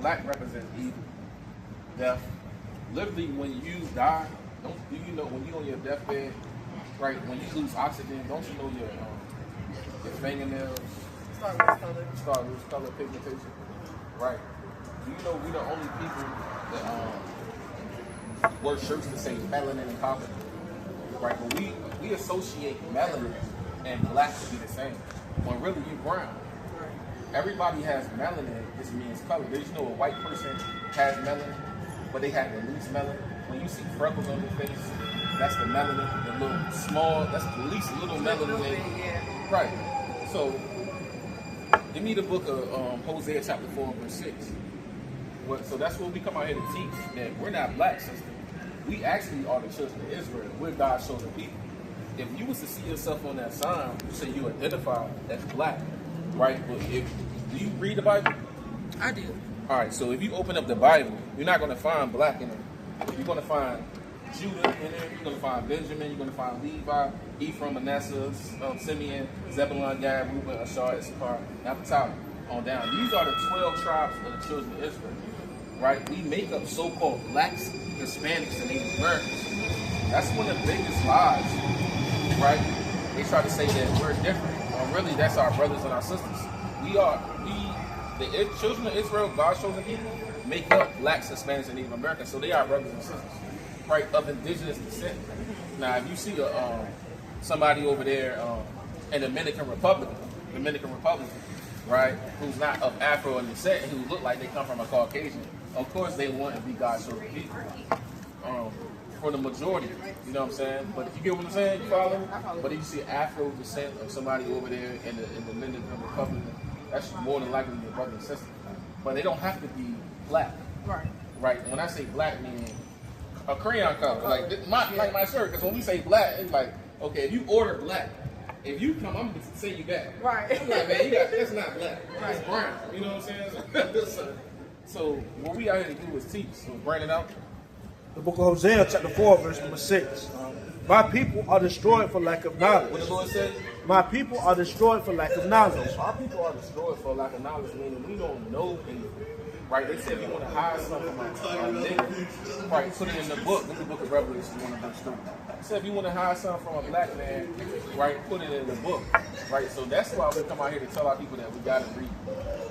black represents evil, death. Literally, when you die, do you know when you're on your deathbed, right? When you lose oxygen, don't you know your fingernails start lose color pigmentation, right? Do you know we the only people that wear shirts that say melanin and copper, right? But we associate melanin and black to be the same, when really you're brown. Everybody has melanin. This means color. Did you know a white person has melanin, but they have the least melanin? When you see freckles on your face, that's the melanin. The little small, that's the least little melanin. Right. So, give me the book of Hosea chapter 4 verse 6. So that's what we come out here to teach, that we're not black, sister. We actually are the children of Israel. We're God's chosen people. If you was to see yourself on that sign, you say you identify as black, right? But do you read the Bible? I do. All right, so if you open up the Bible, you're not going to find black in it. You're going to find Judah in it. You're going to find Benjamin. You're going to find Levi, Ephraim, Manasseh, Simeon, Zebulun, Gad, Reuben, Ashar, Issachar, Naphtali, on down. These are the 12 tribes of the children of Israel, right? We make up so-called blacks, Hispanics, and Native Americans. That's one of the biggest lies, right? They try to say that we're different. Really, that's our brothers and our sisters. The children of Israel, God's chosen people, make up blacks, Hispanics, and Native Americans. So they are brothers and sisters, right, of indigenous descent. Now, if you see somebody over there in Dominican Republic, right, who's not of Afro descent, who look like they come from a Caucasian, of course they want to be God's chosen people. For the majority, you know what I'm saying? But if you get what I'm saying, you follow me? But if you see Afro descent of somebody over there in the Dominican Republic, that's more than likely your brother and sister. But they don't have to be black. Right. When I say black, meaning a crayon color. Like my shirt, because when we say black, it's like, okay, if you order black, if you come, I'm going to send you back. Right. I'm like, man, that's not black. It's brown. You know what I'm saying? So what we out here to do is teach. So bring it out. The book of Hosea, chapter 4, verse number 6. My people are destroyed for lack of knowledge. What the Lord said? My people are destroyed for lack of knowledge. Our people are destroyed for lack of knowledge, meaning we don't know anything. Right? They said we want to hide something from our nigga. Right? Put it in the book. Look at the book of Revelation 1 verse 3. They said if you want to hide something from a black man, right, put it in the book. Right? So that's why we come out here to tell our people that we got to read.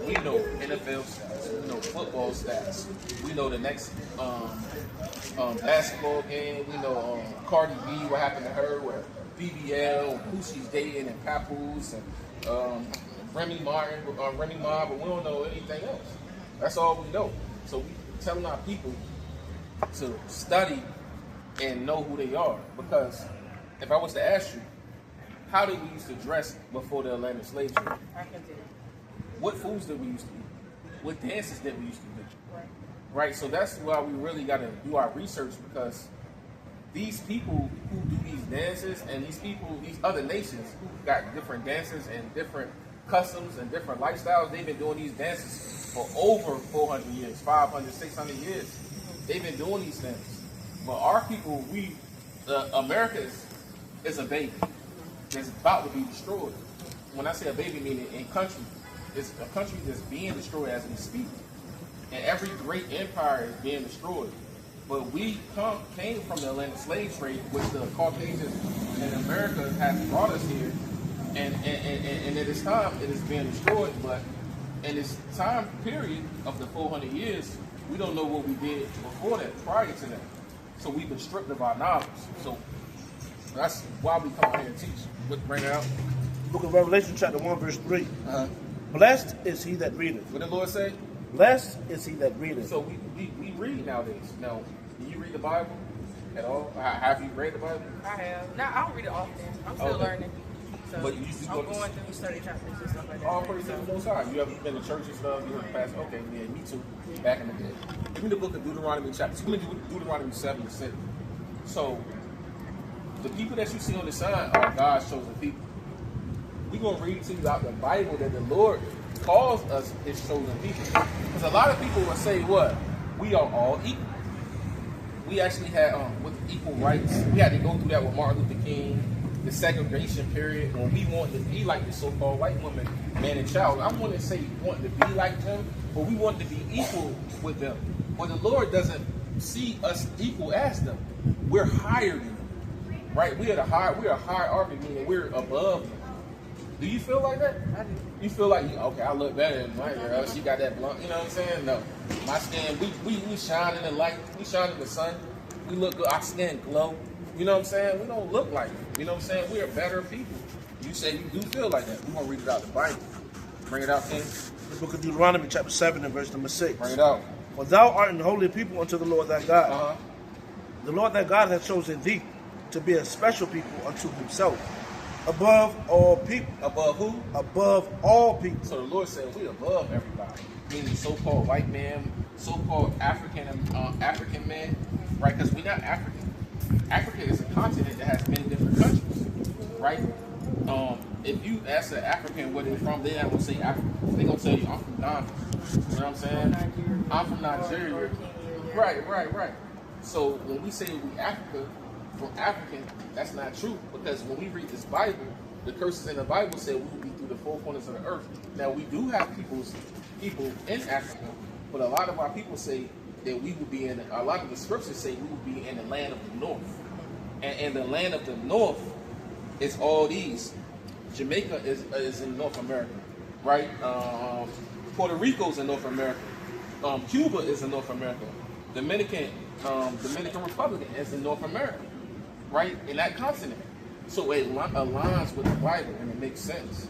We know NFL stats. We know football stats. We know the next basketball game. We know Cardi B, what happened to her, where BBL, who she's dating, and Papoose, and Remy Ma, but we don't know anything else. That's all we know. So we telling our people to study and know who they are. Because if I was to ask you, how did we used to dress before the Atlantic slave trade? What foods did we used to eat? What dances did we used to do? Right? So that's why we really got to do our research, because these people who do these dances and these other nations who got different dances and different customs and different lifestyles, they've been doing these dances for over 400 years, 500, 600 years. They've been doing these things. But our people, America is a baby that's about to be destroyed. When I say a baby, meaning in country, it's a country that's being destroyed as we speak. And every great empire is being destroyed. But we came from the Atlantic slave trade, which the Caucasians in America have brought us here. And at this time, it is being destroyed. But in this time period of the 400 years, we don't know what we did before that, prior to that. So we've been stripped of our knowledge. So that's why we come out here and teach. Bring it out. Book of Revelation, chapter 1, verse 3. Blessed is he that readeth. What did the Lord say? Blessed is he that readeth. So we read nowadays. Now, do you read the Bible at all? Have you read the Bible? I have. Now, I don't read it often. I'm still learning. So But you used to I'm going through study chapters and stuff like that. All praise to the Most High. You ever been to church and stuff? You heard the pastor? Okay, yeah, me too. Back in the day. Give me the book of Deuteronomy chapter 2. Deuteronomy 7 to 6. So, the people that you see on the sign are God's chosen people. We're going to read to you out the Bible that the Lord calls us his chosen people. Because a lot of people will say, what? We are all equal. We actually had, with equal rights, we had to go through that with Martin Luther King, the segregation period, when we wanted to be like the so-called white woman, man and child. I want to say wanting to be like them, but we wanted to be equal with them. But the Lord doesn't see us equal as them. We're higher than them, right? We're a hierarchy, meaning we're above them. Do you feel like that? I do. You feel like, okay, I look better than my girl. She got that blunt, you know what I'm saying? No, my skin, we shine in the light, we shine in the sun. We look good, our skin glow. You know what I'm saying? We don't look like it. You know what I'm saying? We are better people. You say you do feel like that. We're going to read it out the Bible. Bring it out, King. The book of Deuteronomy, chapter 7, and verse number 6. Bring it out. For thou art an holy people unto the Lord thy God. Uh-huh. The Lord thy God hath chosen thee to be a special people unto himself, above all people. Above who? Above all people. So the Lord said we above everybody. Meaning so-called white man, so-called African man, right? Because we're not African. Africa is a continent that has many different countries, right? If you ask an African where they're from, they're not going to say Africa. They're going to tell you, I'm from Ghana. You know what I'm saying? I'm from Nigeria. Right. So when we say we Africa, from African, that's not true. Because when we read this Bible, the curses in the Bible say we will be through the four corners of the earth. Now, we do have people in Africa, but a lot of our people say that we will be in, a lot of the scriptures say we will be in the land of the north. And the land of the north is all these. Jamaica is in North America, right? Puerto Rico's in North America. Cuba is in North America. Dominican Republic is in North America, right? In that continent. So it aligns with the Bible and it makes sense,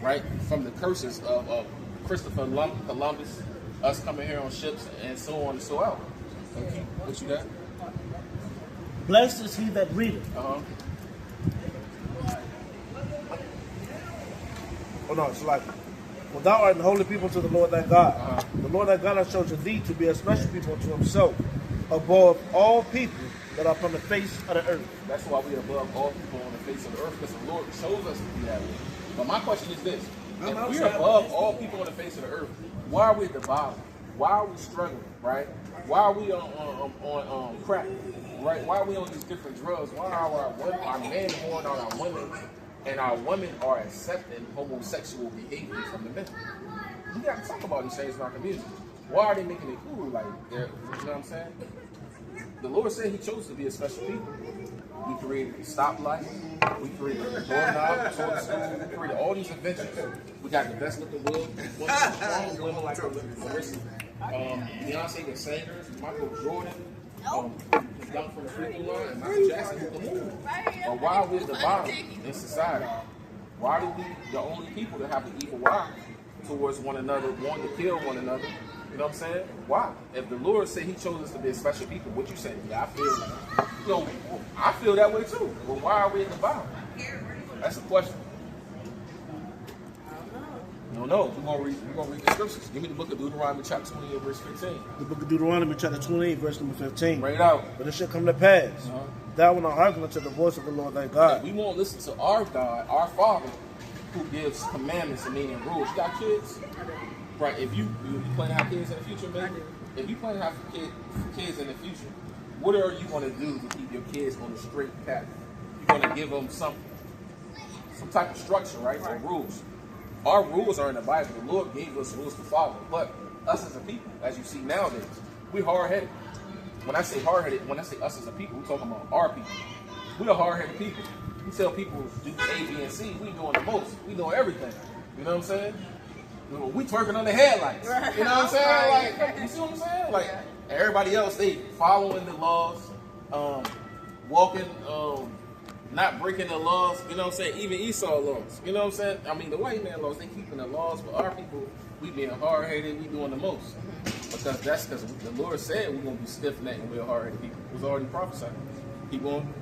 right? From the curses of Christopher Columbus, us coming here on ships, and so on and so out. Okay, what you got? Blessed is he that readeth. Oh no, it's like, well, thou art an holy people to the Lord thy God. The Lord thy God hath chosen thee to be a special people unto himself, above all people that are upon the face of the earth. That's why we are above all people on the face of the earth, because the Lord shows us to be that way. But my question is this: if we're above all people on the face of the earth, why are we at the bottom? Why are we struggling, right? Why are we on crack, right? Why are we on these different drugs? Why are our men horn on our women, and our women are accepting homosexual behavior from the men? We got to talk about these things in our community. Why are they making it cool? Like, you know what I'm saying? The Lord said He chose to be a special people. We created a stoplight. We created a doorknob, a toilet stool. We created all these inventions. We got the best looking strong women like Marissa, Beyonce, the singers, Michael Jordan, the dunk from the free throw line, and Michael Jackson who can move. But why are we at the bottom in society? Why are we the only people that have the evil eye towards one another, wanting to kill one another? You know what I'm saying? Why? If the Lord said He chose us to be a special people, what you saying? Yeah, I feel that way too. Well, why are we at the bottom? That's the question. No, we're gonna read the scriptures. Give me the book of Deuteronomy, chapter 28, verse 15. The book of Deuteronomy, chapter 28, verse number 15. Bring it out. But it shall come to pass, thou wilt not hearken unto the voice of the Lord thy God. We won't listen to our God, our Father, who gives commandments and meaning rules. You got kids? Right, if you plan to have kids in the future, man, if you plan to have kids in the future, what are you going to do to keep your kids on the straight path? You're going to give them some type of structure, right, or rules. Our rules are in the Bible. The Lord gave us rules to follow. But us as a people, as you see nowadays, we're hard-headed. When I say hard-headed, when I say us as a people, we're talking about our people. We're hard-headed people. We tell people do A, B, and C. We doing the most. We doing everything. You know what I'm saying? We twerking on the headlights. You know what I'm saying? Like, you see what I'm saying? Like, everybody else, they following the laws, walking, not breaking the laws. You know what I'm saying? Even Esau laws. You know what I'm saying? I mean, the white man laws, they keeping the laws, but our people, we being hard-headed, we doing the most. Because that's because the Lord said we're going to be stiff-necked and we're hard-headed people. It was already prophesied. Keep going.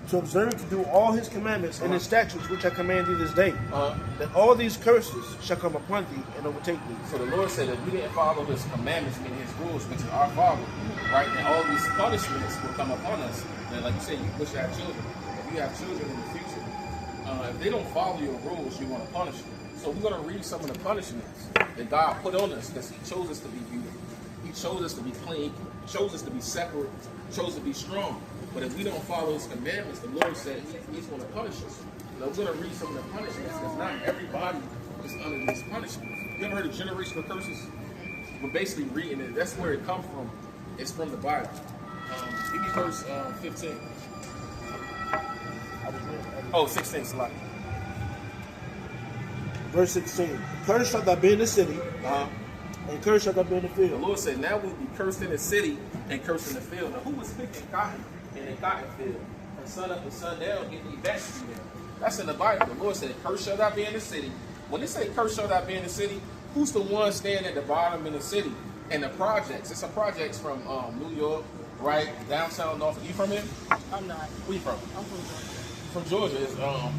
To observe to do all His commandments and His statutes which I command thee this day, that all these curses shall come upon thee and overtake thee. So the Lord said if we didn't follow His commandments, meaning His rules, which is our Father, right, and all these punishments will come upon us. And like you said, you push out children. If you have children in the future, if they don't follow your rules, you're going to punish them. So we're going to read some of the punishments that God put on us because He chose us to be beautiful. He chose us to be clean. He chose us to be separate. He chose us to be strong. But if we don't follow His commandments, the Lord said He's going to punish us. Now we're going to read some of the punishments because not everybody is under these punishments. You ever heard of generational curses? We're basically reading it. That's where it comes from. It's from the Bible. Give me verse 15. Oh, 16, Salaki. Verse 16. Cursed shall thou be in the city, and cursed shall thou be in the The field. Lord said, now we'll be cursed in the city and cursed in the field. Now, who was picking cotton in the cotton field? From sun up and sun down, getting these back to there. That's in the Bible. The Lord said, cursed shall thou be in the city. When they say cursed shall thou be in the city, who's the one standing at the bottom in the city? And the projects. It's a projects from New York, right? Downtown North. You from here? I'm not. Where you from? I'm from Georgia. From Georgia. It's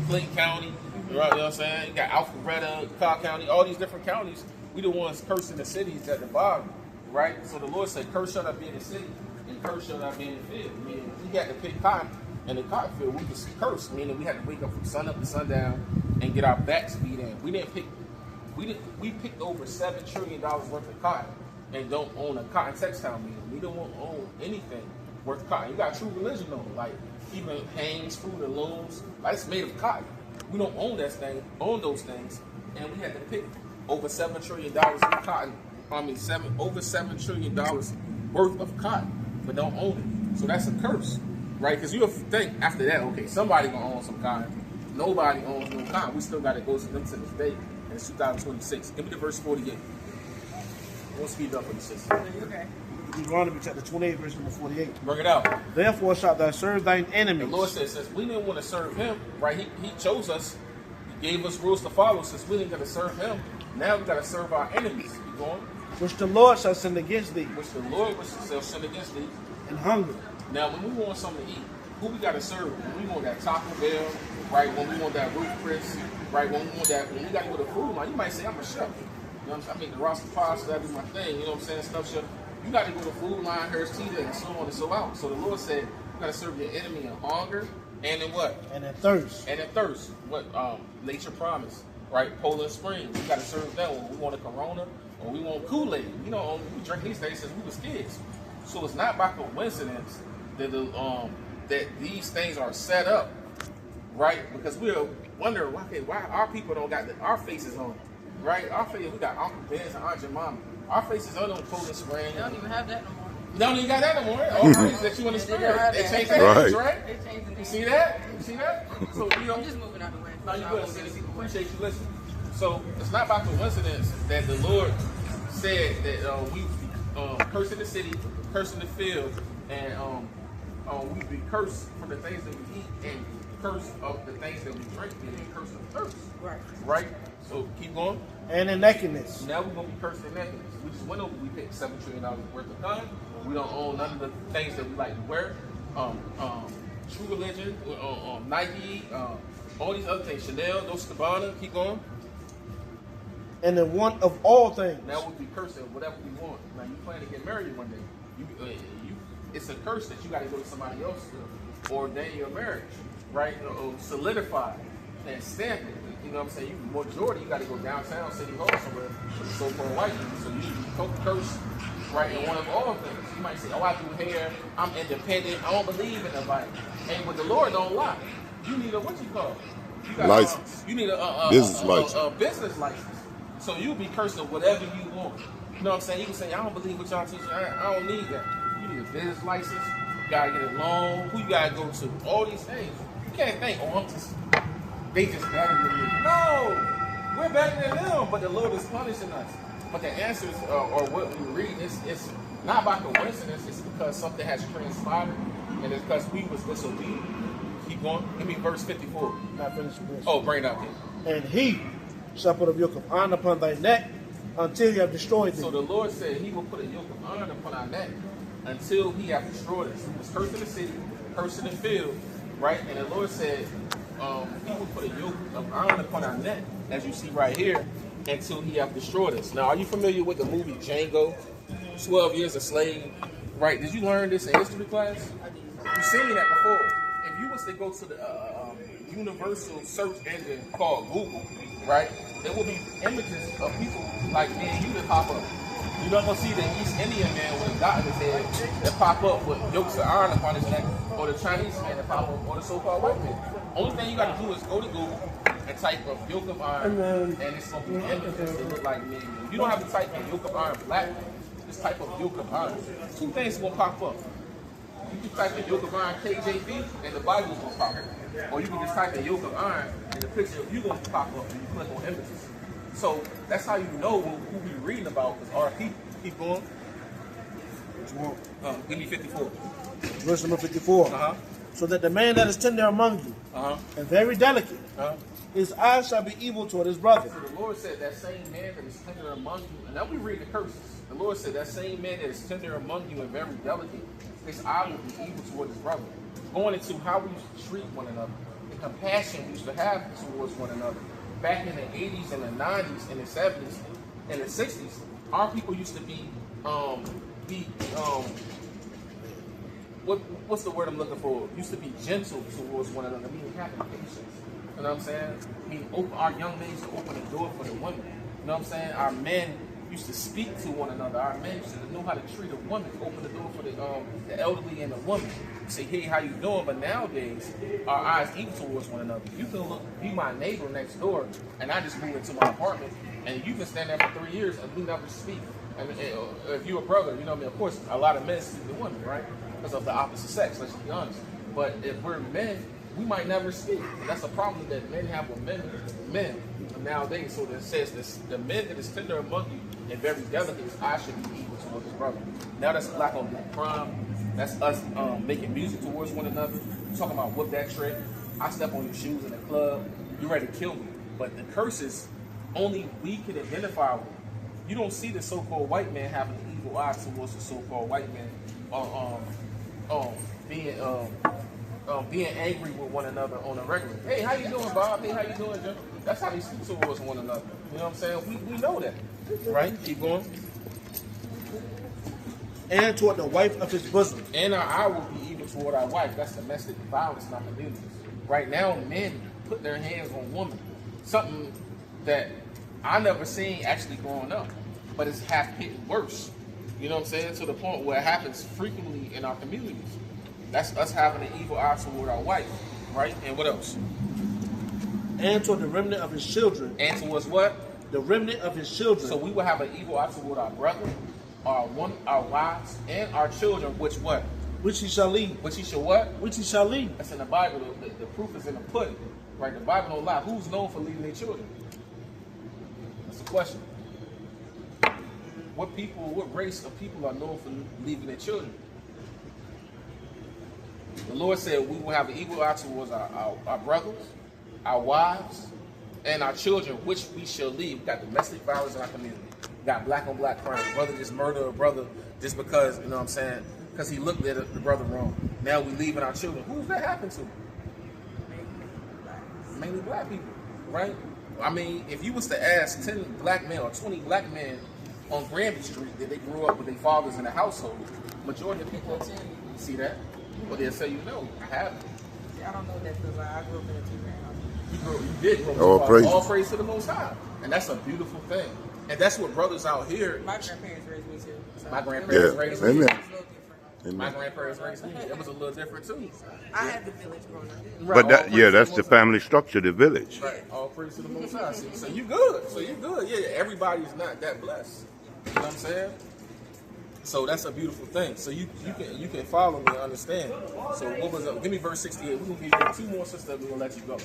Clinton County. Right, you know what I'm saying? You got Alpharetta, Cobb County, all these different counties. We the ones cursing the cities at the bottom, right? So the Lord said, cursed shall thou be in the city, and cursed shall thou be in the field. Meaning we got to pick cotton in the cotton field. We was cursed, meaning we had to wake up from sun up to sundown and get our backs beat in. We picked over $7 trillion worth of cotton and don't own a cotton textile mill. We don't own anything worth of cotton. You got true religion on it, like even Hanes, Fruit and Looms, like it's made of cotton. We don't own those things, and we had to pick over $7 trillion in cotton. Over $7 trillion worth of cotton, but don't own it. So that's a curse, right? Because you'll think after that, okay, somebody gonna own some cotton. Nobody owns no cotton. We still got to go to them to this day, and it's 2026. Give me the verse 48. We'll speed up for the sister. Okay. Deuteronomy chapter 28, verse number 48. Bring it out. Therefore shalt thou serve thine enemies. The Lord says, since we didn't want to serve him, right? He chose us. He gave us rules to follow. Since we didn't got to serve him, now we got to serve our enemies. Keep going. Which the Lord shall send against thee. Which the Lord shall send against thee. And hunger. Now, when we want something to eat, who we got to serve? When we want that Taco Bell, right? When we want that Ruth Chris, right? When we want that, when we got to go to food line, you might say, I'm a chef. You know what I'm saying? I make the roster pasta, that be my thing. You know what I'm saying? Stuff chef. You got to go to food line, Harris Teeter, and so on and so out. So the Lord said, you got to serve your enemy in hunger and in what? And in thirst. And in thirst. What? Nature Promise, right? Poland Springs. We got to serve them when we want a Corona or we want Kool-Aid. You know, we drink these things since we was kids. So it's not by coincidence that that these things are set up, right? Because we're wondering why our people don't got our faces on, right? Our faces, we got Uncle Ben's and Aunt Jemima. Our faces are on Poland Springs. They don't even have that no more. They don't even got that no more. All things that you want to spare. They changed the names, right? They changed the name. You see that? You see that? So you know, I'm just moving out the way. no, you good. Appreciate you listening. So it's not by coincidence that the Lord said that we cursing the city, cursing the field, and we be cursed from the things that we eat and cursed of the things that we drink and cursed of thirst. Right. Right? So keep going. And in nakedness. Now we're gonna be cursed in nakedness. We just went over. We paid $7 trillion worth of cotton. We don't own none of the things that we like to wear. True Religion, Nike, all these other things. Chanel, Dolce & Gabbana. Keep going. And in want of all things. Now we'll be cursed at whatever we want. Now you plan to get married one day. It's a curse that you got to go to somebody else to ordain your marriage, right? Or solidify and stamp it. You know what I'm saying? You majority, you got to go downtown, City Hall somewhere for the so-called white people. So you curse, right? In one of all things. You might say, "Oh, I do hair. I'm independent. I don't believe in nobody." And but the Lord don't lie. You need a what you call? You got, license. You need a business license. Business license. So you'll be cursed at whatever you want. You know what I'm saying? You can say, "I don't believe what y'all teach. I don't need that." You need a business license. You gotta get a loan. Who you gotta go to? All these things. You can't think, "Oh, they just better than me." No, we're better than them, but the Lord is punishing us. But the answers or what we read, it's not by coincidence. It's because something has transpired, and it's because we was disobedient. Keep going. Give me verse 54. Not finished with this. Oh, bring it up here. And he shall put a yoke of iron upon thy neck until you have destroyed thee. So the Lord said he will put a yoke of iron upon our neck until he have destroyed us. He was cursing the city, cursing the field, right? And the Lord said he will put a yoke of iron upon our neck, as you see right here, until he have destroyed us. Now, are you familiar with the movie Django? 12 Years a Slave, right? Did you learn this in history class? You've seen that before. If you was to go to the universal search engine called Google, right, there will be images of people like me and you that pop up. You're not going to see the East Indian man with a dot in his head that pop up with yokes of iron upon his neck, or the Chinese man that pop up, or the so-called white man. Only thing you got to do is go to Google, a type of yoke of iron, and it's going to be images that look like me. If you don't have the type of yoke of iron black, this type of yoke of iron, two things will pop up. You can type in yoke of iron KJV, and the Bible's going to pop up. Or you can just type in yoke of iron, and the picture of you going to pop up, and you click on images. So that's how you know who we're reading about is our people. Keep going. Give me 54. Verse number 54. So that the man that is tender among you and very delicate, his eyes shall be evil toward his brother. So the Lord said that same man that is tender among you, and now we read the curses. The Lord said that same man that is tender among you and very delicate, his eye will be evil toward his brother. Going into how we used to treat one another, the compassion we used to have towards one another. Back in the 80s and the 90s and the 70s and the 60s, our people used to be what's the word I'm looking for? Used to be gentle towards one another, meaning having patience. You know what I'm saying? I mean, our young men used to open the door for the women. You know what I'm saying? Our men used to speak to one another. Our men used to know how to treat a woman, open the door for the elderly and the woman. Say, hey, how you doing? But nowadays, our eyes equal towards one another. You can be my neighbor next door, and I just moved into my apartment, and you can stand there for 3 years and we never speak. And if you're a brother, you know what I mean? Of course, a lot of men speak to women, right? Because of the opposite sex, let's be honest. But if we're men, we might never speak. And that's a problem that men have with men nowadays. So it says this: the men that is tender among you and very delicate, his eye should be equal towards his brother. Now that's black on black crime. That's us making music towards one another. You're talking about whoop that trick. I step on your shoes in the club. You're ready to kill me. But the curses, only we can identify with. You don't see the so-called white man having an evil eye towards the so-called white man being angry with one another on a regular. Hey, how you doing, Bob? Hey, how you doing, Jim? That's how they speak towards one another. You know what I'm saying? We know that. Right? Keep going. And toward the wife of his bosom. And our eye will be evil toward our wife. That's domestic violence in our communities. Right now, men put their hands on women. Something that I never seen actually growing up. But it's half getting worse. You know what I'm saying? To the point where it happens frequently in our communities. That's us having an evil eye toward our wife. Right? And what else? And toward the remnant of his children. And towards what? The remnant of his children. So we will have an evil eye toward our brother, our wives, and our children, which what? Which he shall lead. Which he shall what? Which he shall lead. That's in the Bible. The proof is in the pudding. Right? The Bible don't lie. Who's known for leading their children? That's the question. What race of people are known for leaving their children? The Lord said we will have an evil eye towards our brothers, our wives, and our children, which we shall leave. We got domestic violence in our community. We got black on black crime. Brother just murder a brother just because, you know what I'm saying, because he looked at the brother wrong. Now we leaving our children. Who's that happen to? Mainly black people, right? I mean, if you was to ask 10 black men or 20 black men on Granby Street that they grew up with their fathers in the household, majority of people see that. Well, they'll say, you know, I haven't. I don't know that because I grew up in a two-parent home. You did grow up. All praise to the Most High. And that's a beautiful thing. And that's what brothers out here. My grandparents raised me too. So my grandparents raised me. Amen. My grandparents raised me. It was a little different too. I had the village growing up. But that, yeah, that's the family structure, the village. Right. All praise to the Most High. So you good. So you good. Yeah, everybody's not that blessed. You know what I'm saying? So that's a beautiful thing. So you can follow me and understand. So what was up? Give me verse 68. We're gonna give you 2 more sisters. We're gonna let you go.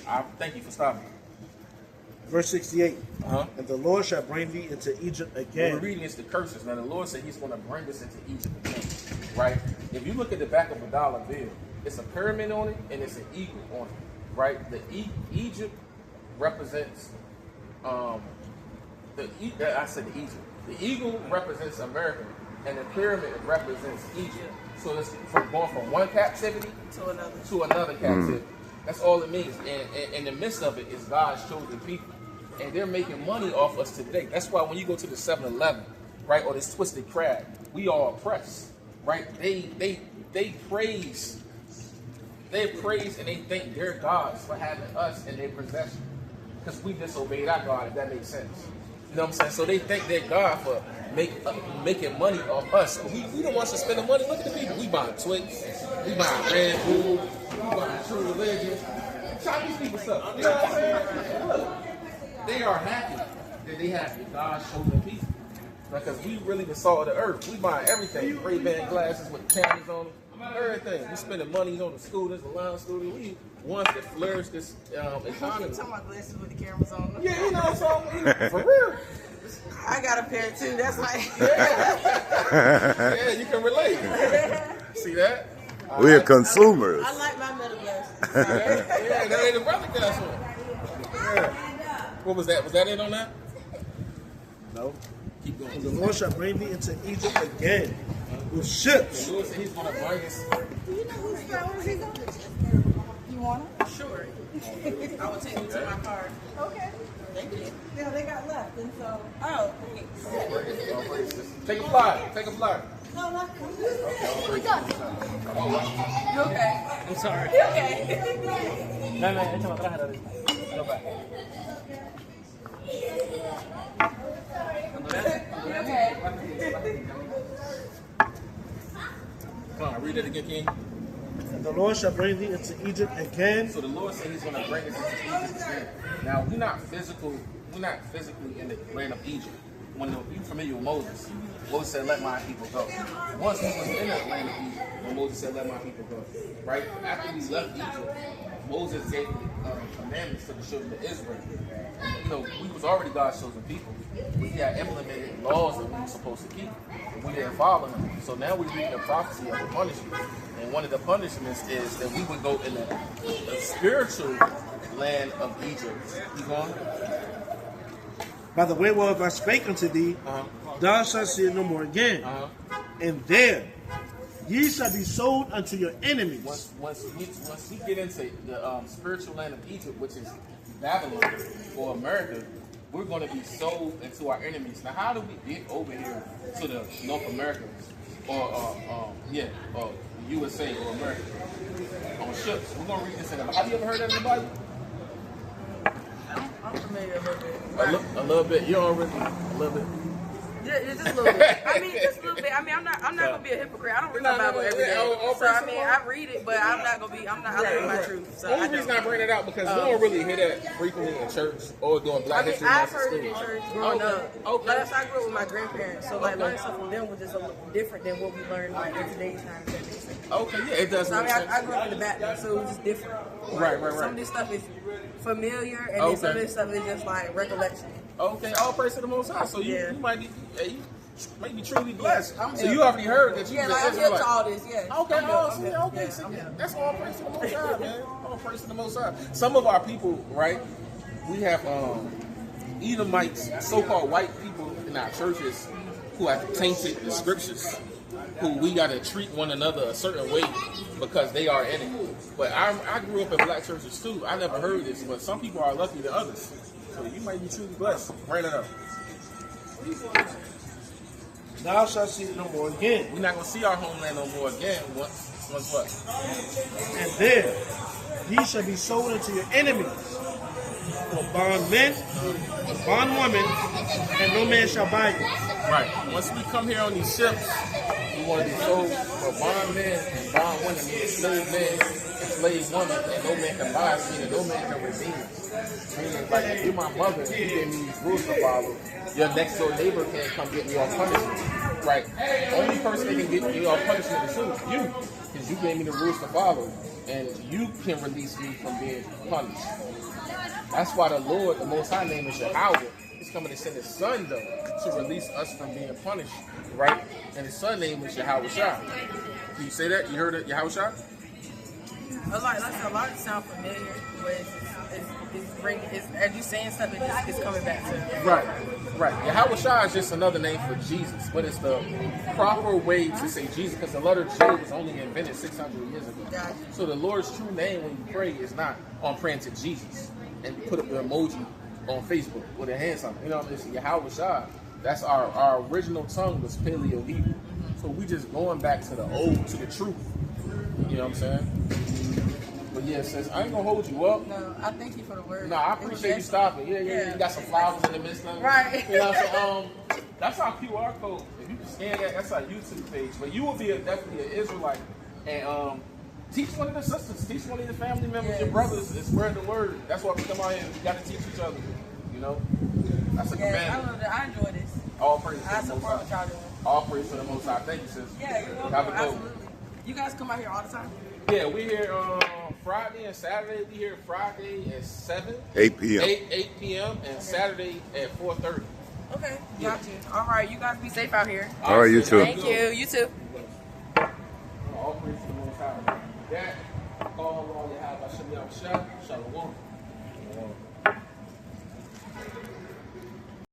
I thank you for stopping. Verse 68. And the Lord shall bring thee into Egypt again. What we're reading is the curses. Now the Lord said He's going to bring us into Egypt again. Right? If you look at the back of a dollar bill, it's a pyramid on it and it's an eagle on it. Right? The Egypt represents I said the Egypt. The eagle represents America, and the pyramid represents Egypt. So it's going from one captivity to another captivity. That's all it means. And in the midst of it is God's chosen people. And they're making money off us today. That's why when you go to the 7-Eleven, right, or this Twisted Crab, we are oppressed, right? They praise and they thank their gods for having us in their possession. Because we disobeyed our God, if that makes sense. You know what I'm saying? So they thank their God for making money off us. We don't want to spend the money. Look at the people. We buying Twix. We buying Red Bull. We buying True Religion. Chinese people stuff. You know what I'm saying? Look, they are happy that they have the God's chosen people. Because we really the salt of the earth. We buy everything. Ray-Ban glasses with cameras on them. Everything. We spending money on the scooters, the line scooter. We ones that flourish this economy. You talking about glasses with the cameras on them? Yeah, you know, so for real. I got a pair too. That's like Yeah, you can relate. See that? We're consumers. I like my metal glasses. Yeah, that ain't a brother glass one. Yeah. What was that? Was that it on that? No. Keep going. The Lord shall bring thee into Egypt again with ships. The Lord said he's going to bring us. Do you know whose flowers he got? You want them? Sure. I will take them to my car. Okay. Thank you. Yeah, they got left, and so. Oh. Take a flyer. Take a flyer. No, not Okay. You okay? I'm sorry. You okay? No, échame atrás ahora. No, pa. You okay? Come on, read it again, King. And the Lord shall bring thee into Egypt again. So the Lord said he's going to bring us into Egypt again. Now, we're not physically in the land of Egypt. When you're familiar with Moses, Moses said, let my people go. Once he was in that land of Egypt, when Moses said, let my people go, right? After we left Egypt, Moses gave commandments to the children of Israel. You know, we was already God's chosen people. We had implemented laws that we were supposed to keep. We didn't follow them. So now we read the prophecy of the punishment. And one of the punishments is that we would go in the spiritual land of Egypt. You going? By the way whereof I spake unto thee, thou shalt see it no more again. And there ye shall be sold unto your enemies. Once we get into the spiritual land of Egypt, which is Babylon or America, we're going to be sold into our enemies. Now, how do we get over here to the North America or USA or America on ships? We're going to read this in the Bible. Have you ever heard that in the Bible? I'm familiar a little bit. A little bit. You don't really. A little bit. Yeah, just a little bit. I mean, just a little bit. I mean, I'm not gonna be a hypocrite. I don't read my Bible every day. So I mean, I read it, but I'm not gonna be. I live my truth. So Only reason I bring it out because we don't really hear that frequently in church or doing Black History I've Month in heard school. it in church growing up. Okay. Like, I grew up with my grandparents, so like learning stuff from them was just a little different than what we learned like in today's time. If that makes sense. Okay, yeah, it does. So, I make mean, sense. I grew up in the Baptist, so it was just different. Right. Some of this stuff is familiar, and then some of this stuff is just like recollection. Okay, all praise to the Most High. So you might be, you might be truly blessed. I'm So hip. you already heard that you Yeah, was like an I'm hip to Israelite. all this. Yeah. Okay, I'm awesome. hip. Okay, Yeah, so I'm hip. that's all praise to the Most High, man. All praise to the Most High. Some of our people, right? We have Edomites, so-called white people in our churches who have tainted the scriptures, who we got to treat one another a certain way because they are in it. But I grew up in Black churches too. I never heard this, but some people are luckier than others. So you might be truly blessed. Bring it up. Thou shalt see it no more again. We're not gonna see our homeland no more again. Once what? And there ye shall be sold unto your enemies for bondmen and bondwomen, and no man shall buy you. Right. Once we come here on these ships, we want to be sold for bondmen and bondwomen, meaning slave men and slave women, and no man can buy us, meaning no man can redeem us. Meaning, like, if you're my mother, you give me these rules to follow, your next door neighbor can't come get me off punishment. Right. Only person that can get me off punishment is you. Because you gave me the rules to follow. And you can release me from being punished. That's why the Lord, the Most High name is Yahweh. He's coming to send his son, though, to release us from being punished. Right? And his son name is Yahweh Shah. Can you say that? You heard it, Yahweh Shah? A lot of it sound familiar, but it's as you saying something, it's coming back to it. Right. Yahweh Shah is just another name for Jesus, but it's the proper way to say Jesus because the letter J was only invented 600 years ago. Gotcha. So the Lord's true name when you pray is not on praying to Jesus and put up the emoji on Facebook with a hand sign. You know what I mean? Yahweh Shah. That's our original tongue was Paleo Hebrew. So we just going back to the old, to the truth. You know what I'm saying? But yeah, sis, I ain't gonna hold you up. No, I thank you for the word. No, I appreciate you stopping. Yeah. You got some flowers in the midst of it. Right. You know what I'm saying? That's our QR code. If you can scan that, that's our YouTube page. But you will be definitely an Israelite. And Teach one of the sisters, teach one of your family members, your brothers, and spread the word. That's why we come out here. We got to teach each other. You know, that's a commandment. I love that. I enjoy this. All praise to I the Most support what High. y'all doing. All praise to the Most High. Thank you, sis. Yeah, you're welcome. Have a good one. Absolutely. You guys come out here all the time? Yeah, we here Friday and Saturday. We here Friday at 7, 8 p.m. 8 p.m. and Saturday at 4:30. Okay, got you. All right, you guys be safe out here. All right, you too. Thank you. You too. All praise to the Most High. That all you have. I should be out. Shalom.